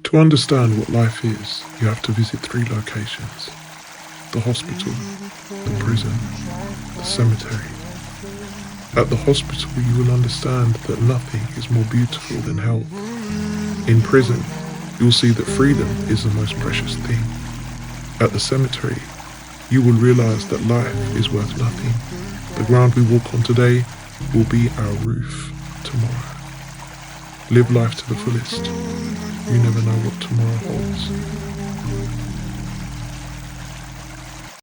To understand what life is, you have to visit three locations: the hospital, the prison, the cemetery. At the hospital, you will understand that nothing is more beautiful than health. In prison, you will see that freedom is the most precious thing. At the cemetery, you will realize that life is worth nothing. The ground we walk on today will be our roof tomorrow. Live life to the fullest. You never know what tomorrow holds.